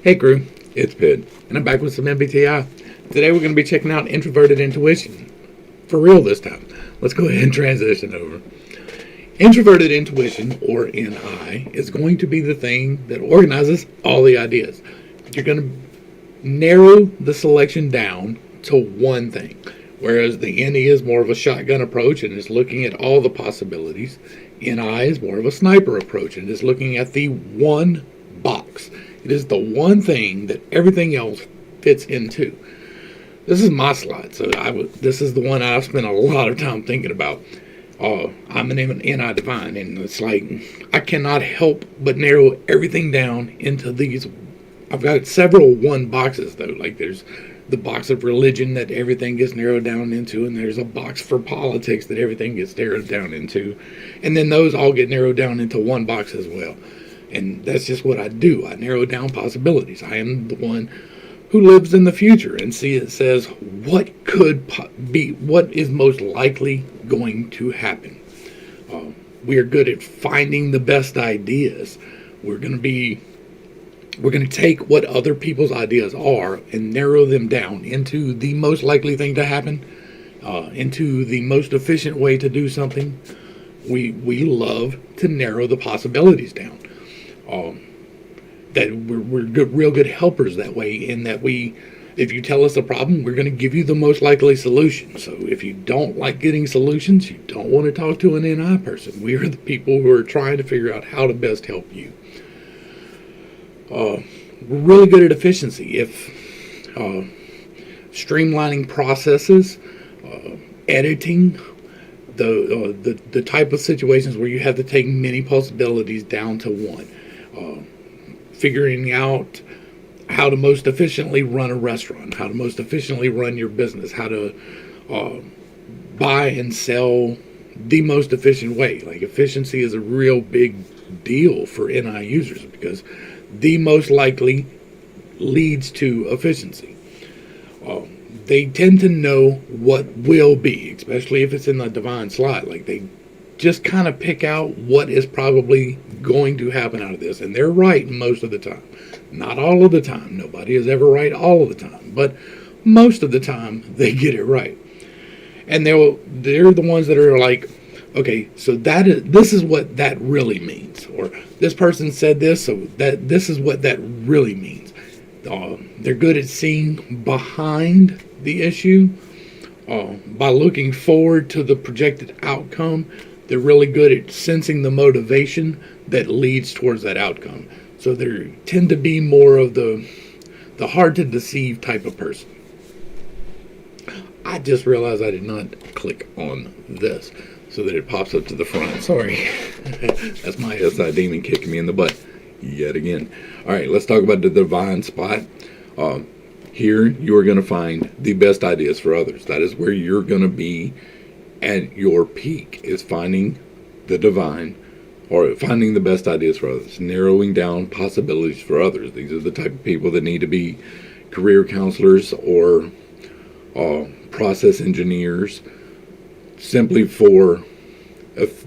Hey crew, it's Pid, and I'm back with some MBTI. Today we're going to be checking out Introverted Intuition. For real this time. Let's go ahead and transition over. Introverted Intuition, or NI, is going to be the thing that organizes all the ideas. You're going to narrow the selection down to one thing, whereas the NE is more of a shotgun approach and is looking at all the possibilities. NI is more of a sniper approach and is looking at the one box. It is the one thing that everything else fits into. This is my slide, so this is the one I've spent a lot of time thinking about. I'm an NI Divine, and it's like I cannot help but narrow everything down into these. I've got several one boxes though. Like there's the box of religion that everything gets narrowed down into, and there's a box for politics that everything gets narrowed down into, and then those all get narrowed down into one box as well. And that's just what I do. I narrow down possibilities. I am the one who lives in the future and says what could be, what is most likely going to happen. We are good at finding the best ideas. We're going to take what other people's ideas are and narrow them down into the most likely thing to happen, into the most efficient way to do something. We love to narrow the possibilities down. That we're good, real good helpers that way, in that if you tell us a problem, we're going to give you the most likely solution. So if you don't like getting solutions, you don't want to talk to an NI person. We are the people who are trying to figure out how to best help you. We're really good at efficiency. If streamlining processes, editing, the type of situations where you have to take many possibilities down to one. Figuring out how to most efficiently run a restaurant, how to most efficiently run your business, how to buy and sell the most efficient way. Like efficiency is a real big deal for NI users because the most likely leads to efficiency. They tend to know what will be, especially if it's in the divine slot. Like they just kind of pick out what is probably going to happen out of this, and they're right most of the time. Not all of the time. Nobody is ever right all of the time, but most of the time they get it right. And they're the ones that are like, okay, so this is what that really means, or this person said this, so that this is what that really means. They're good at seeing behind the issue by looking forward to the projected outcome. They're really good at sensing the motivation that leads towards that outcome. So they tend to be more of the hard to deceive type of person. I just realized I did not click on this so that it pops up to the front. Sorry. That's my SI demon kicking me in the butt yet again. All right, let's talk about the divine spot. Here you are going to find the best ideas for others. That is where you're going to be at your peak, is finding the divine, or finding the best ideas for others, narrowing down possibilities for others. These are the type of people that need to be career counselors or process engineers, simply for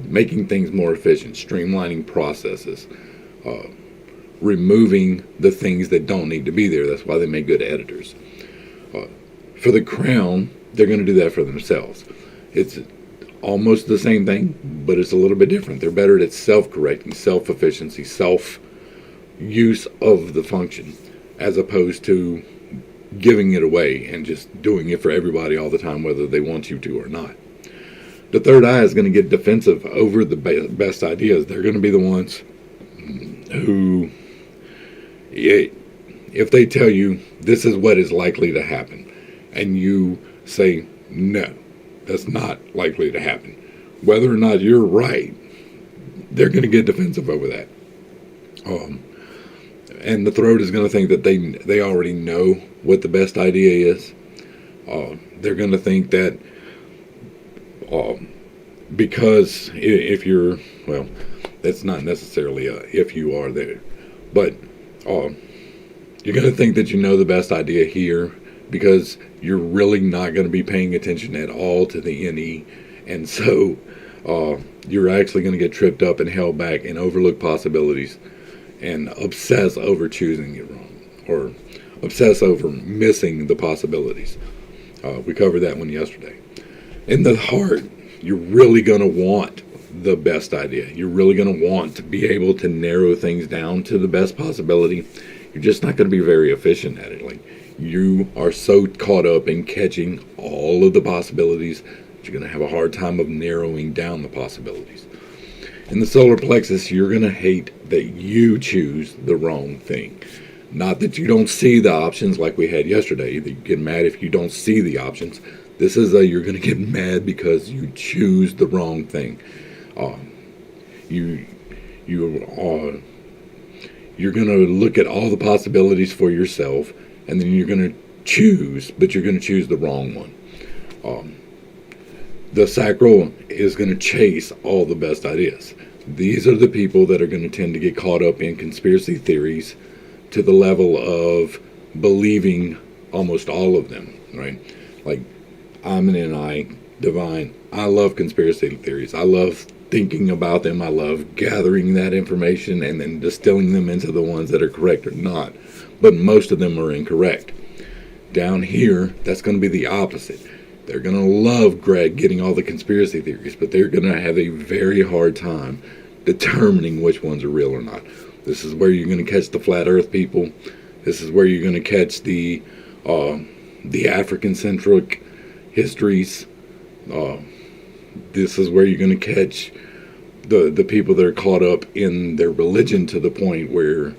making things more efficient, streamlining processes, removing the things that don't need to be there. That's why they make good editors. For the crown, they're going to do that for themselves. It's almost the same thing, but it's a little bit different. They're better at self-correcting, self-efficiency, self-use of the function, as opposed to giving it away and just doing it for everybody all the time, whether they want you to or not. The third eye is going to get defensive over the best ideas. They're going to be the ones who, if they tell you this is what is likely to happen, and you say no, that's not likely to happen, whether or not you're right, they're going to get defensive over that. And the throat is going to think that they already know what the best idea is. They're going to think that because if you're, well, that's not necessarily if you are there, but you're going to think that you know the best idea here because you're really not going to be paying attention at all to the NE, and so you're actually going to get tripped up and held back and overlook possibilities and obsess over choosing it wrong. or obsess over missing the possibilities. We covered that one yesterday. In the heart, you're really going to want the best idea. You're really going to want to be able to narrow things down to the best possibility. You're just not going to be very efficient at it. Like, you are so caught up in catching all of the possibilities that you're going to have a hard time of narrowing down the possibilities. In the solar plexus, you're going to hate that you choose the wrong thing. Not that you don't see the options like we had yesterday, that you get mad if you don't see the options. This is you're going to get mad because you choose the wrong thing. You're going to look at all the possibilities for yourself, and then you're going to choose, but you're going to choose the wrong one. The sacral is going to chase all the best ideas. These are the people that are going to tend to get caught up in conspiracy theories to the level of believing almost all of them, right? Like, I'm an NI, divine. I love conspiracy theories. I love thinking about them. I love gathering that information and then distilling them into the ones that are correct or not. But most of them are incorrect. Down here, that's going to be the opposite. They're going to love getting all the conspiracy theories, but they're going to have a very hard time determining which ones are real or not. This is where you're going to catch the flat earth people. This is where you're going to catch the African-centric histories. This is where you're going to catch the people that are caught up in their religion to the point where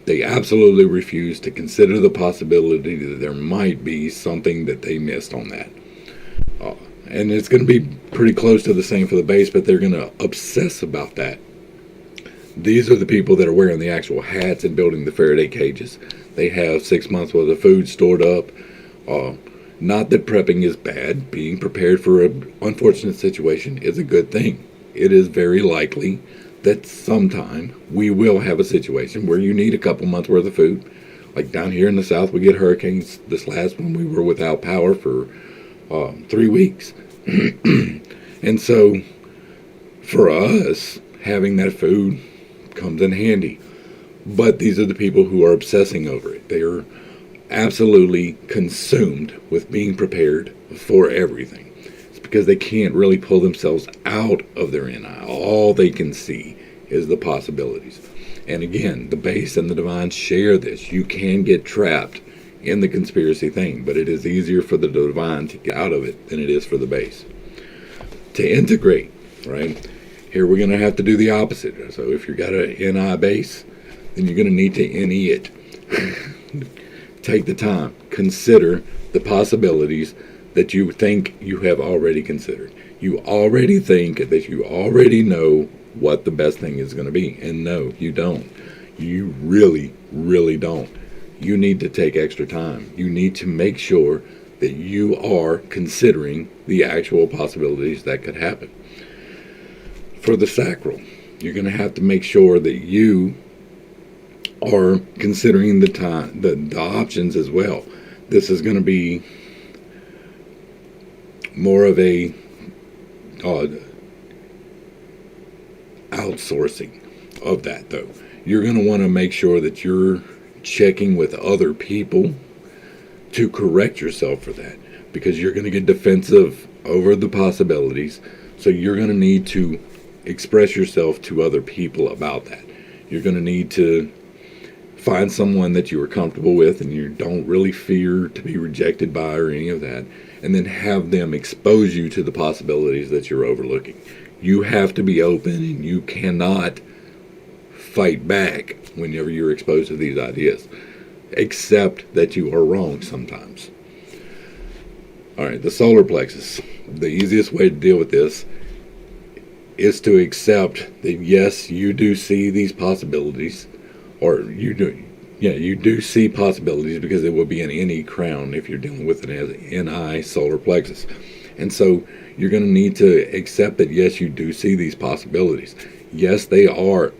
they absolutely refuse to consider the possibility that there might be something that they missed on that. And it's going to be pretty close to the same for the base, but they're going to obsess about that. These are the people that are wearing the actual hats and building the Faraday cages. They have 6 months worth of food stored up. Not that prepping is bad. Being prepared for an unfortunate situation is a good thing. It is very likely that sometime we will have a situation where you need a couple months worth of food. Like down here in the South, we get hurricanes. This last one, we were without power for 3 weeks. And so for us, having that food comes in handy. But these are the people who are obsessing over it. They are absolutely consumed with being prepared for everything. It's because they can't really pull themselves out of their NI. All they can see is the possibilities. And again, the base and the divine share this. You can get trapped in the conspiracy thing, but it is easier for the divine to get out of it than it is for the base. To integrate, right? Here we're going to have to do the opposite. So if you've got an NI base, then you're going to need to NE it. Take the time. Consider the possibilities that you think you have already considered. You already think that you already know what the best thing is going to be. And no, you don't. You really, really don't. You need to take extra time. You need to make sure that you are considering the actual possibilities that could happen. For the sacral, you're going to have to make sure that you are considering the options as well. This is going to be more of a outsourcing of that, though. You're going to want to make sure that you're checking with other people to correct yourself for that, because you're going to get defensive over the possibilities. So you're going to need to express yourself to other people about that. You're going to need to find someone that you are comfortable with and you don't really fear to be rejected by or any of that, and then have them expose you to the possibilities that you're overlooking. You have to be open, and you cannot fight back whenever you're exposed to these ideas, except that you are wrong sometimes. All right, the solar plexus. The easiest way to deal with this is to accept that yes, you do see these possibilities, or you do see possibilities, because it will be an NE crown if you're dealing with it as NI solar plexus. And so you're going to need to accept that yes, you do see these possibilities. Yes, they are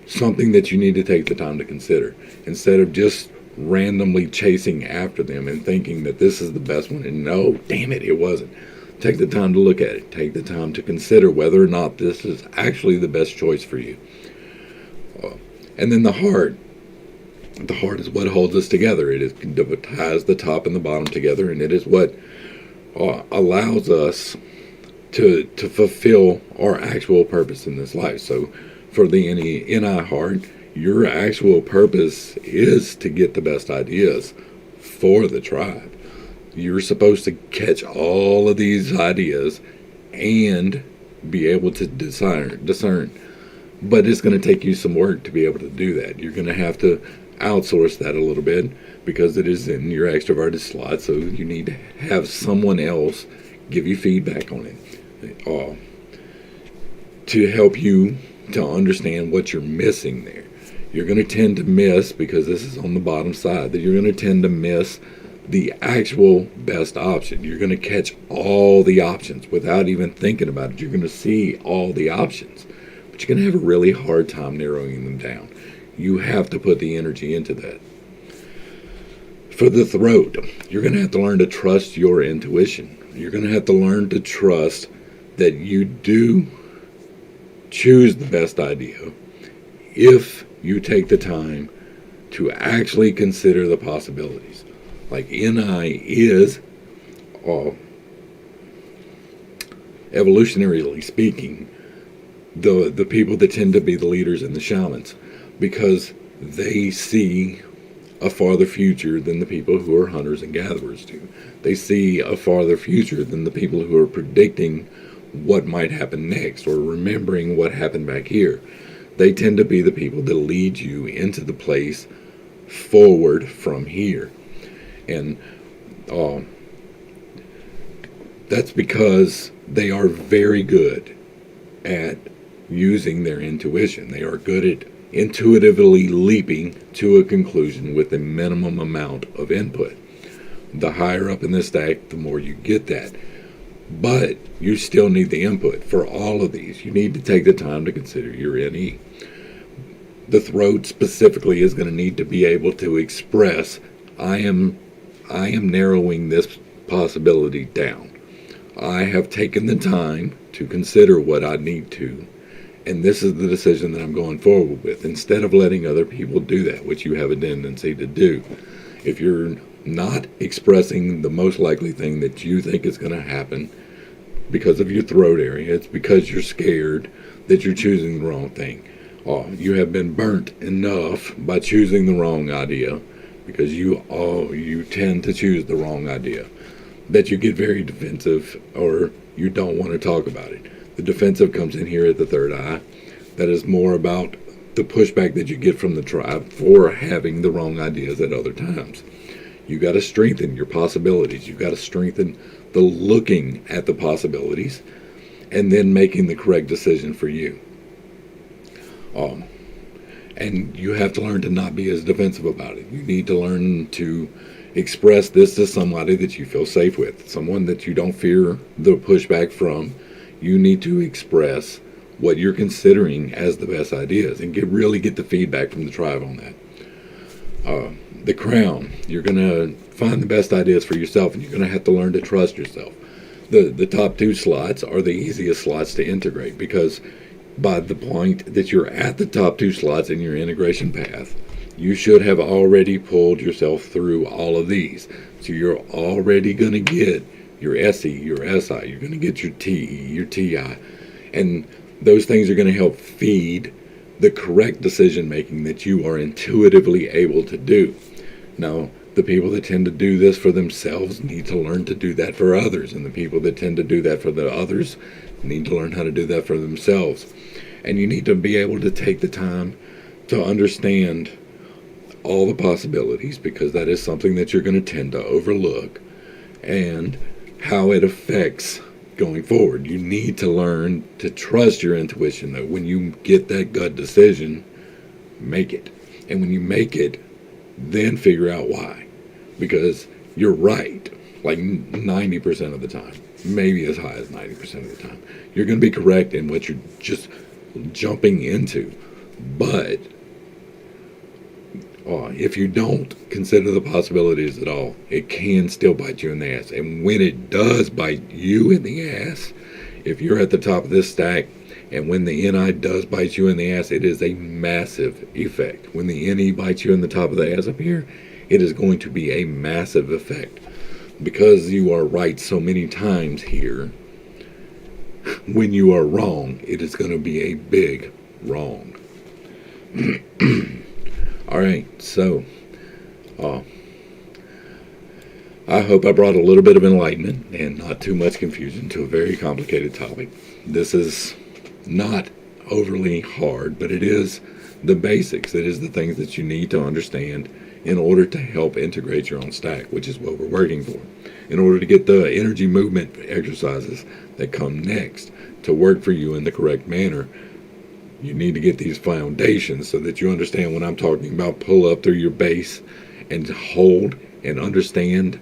something that you need to take the time to consider, instead of just randomly chasing after them and thinking that this is the best one, and no, damn it, it wasn't. Take the time to look at it. Take the time to consider whether or not this is actually the best choice for you. And then the heart. The heart is what holds us together. It ties the top and the bottom together, and it is what allows us to fulfill our actual purpose in this life. So for the NI heart, your actual purpose is to get the best ideas for the tribe. You're supposed to catch all of these ideas and be able to discern. But it's going to take you some work to be able to do that. You're going to have to outsource that a little bit because it is in your extroverted slot, so you need to have someone else give you feedback on it to help you to understand what you're missing there. You're going to tend to miss, because this is on the bottom side, that you're going to tend to miss the actual best option. You're going to catch all the options without even thinking about it. You're going to see all the options, but you're going to have a really hard time narrowing them down. You have to put the energy into that. For the throat, you're going to have to learn to trust your intuition. You're going to have to learn to trust that you do choose the best idea if you take the time to actually consider the possibilities. Like NI is, evolutionarily speaking, the people that tend to be the leaders and the shamans, because they see a farther future than the people who are hunters and gatherers do. They see a farther future than the people who are predicting what might happen next or remembering what happened back here. They tend to be the people that lead you into the place forward from here. And that's because they are very good at using their intuition. They are good at intuitively leaping to a conclusion with a minimum amount of input. The higher up in the stack, the more you get that. But you still need the input for all of these. You need to take the time to consider your NE. The throat specifically is going to need to be able to express, I am narrowing this possibility down. I have taken the time to consider what I need to, and this is the decision that I'm going forward with, instead of letting other people do that, which you have a tendency to do. If you're not expressing the most likely thing that you think is going to happen because of your throat area, it's because you're scared that you're choosing the wrong thing. You have been burnt enough by choosing the wrong idea, because you tend to choose the wrong idea, that you get very defensive, or you don't want to talk about it. The defensive comes in here at the third eye. That is more about the pushback that you get from the tribe for having the wrong ideas at other times. You got to strengthen your possibilities. You got to strengthen the looking at the possibilities and then making the correct decision for you. And you have to learn to not be as defensive about it. You need to learn to express this to somebody that you feel safe with, someone that you don't fear the pushback from. You need to express what you're considering as the best ideas and really get the feedback from the tribe on that. The crown, you're going to find the best ideas for yourself, and you're going to have to learn to trust yourself. The top two slots are the easiest slots to integrate, because by the point that you're at the top two slots in your integration path, you should have already pulled yourself through all of these. So you're already going to get your SE, your SI, you're going to get your TE, your TI, and those things are going to help feed the correct decision making that you are intuitively able to do. Now, the people that tend to do this for themselves need to learn to do that for others, and the people that tend to do that for the others need to learn how to do that for themselves. And you need to be able to take the time to understand all the possibilities, because that is something that you're going to tend to overlook, and how it affects going forward. You need to learn to trust your intuition, though. When you get that gut decision, make it. And when you make it, then figure out why. Because you're right, like 90% of the time, maybe as high as 90% of the time. You're going to be correct in what you're just jumping into. But if you don't consider the possibilities at all, it can still bite you in the ass. And when it does bite you in the ass, if you're at the top of this stack And when the NI does bite you in the ass, it is a massive effect. When the NE bites you in the top of the ass up here, it is going to be a massive effect. Because you are right so many times here, when you are wrong, it is going to be a big wrong. Alright, so I hope I brought a little bit of enlightenment and not too much confusion to a very complicated topic. This is not overly hard, but it is the basics. It is the things that you need to understand in order to help integrate your own stack, which is what we're working for. In order to get the energy movement exercises that come next to work for you in the correct manner, you need to get these foundations so that you understand when I'm talking about pull up through your base and hold and understand.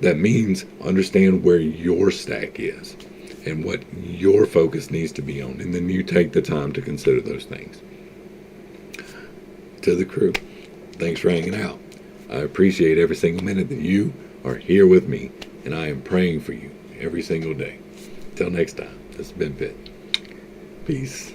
That means understand where your stack is and what your focus needs to be on. And then you take the time to consider those things. To the crew, thanks for hanging out. I appreciate every single minute that you are here with me, and I am praying for you every single day. Till next time, this has been Pitt. Peace.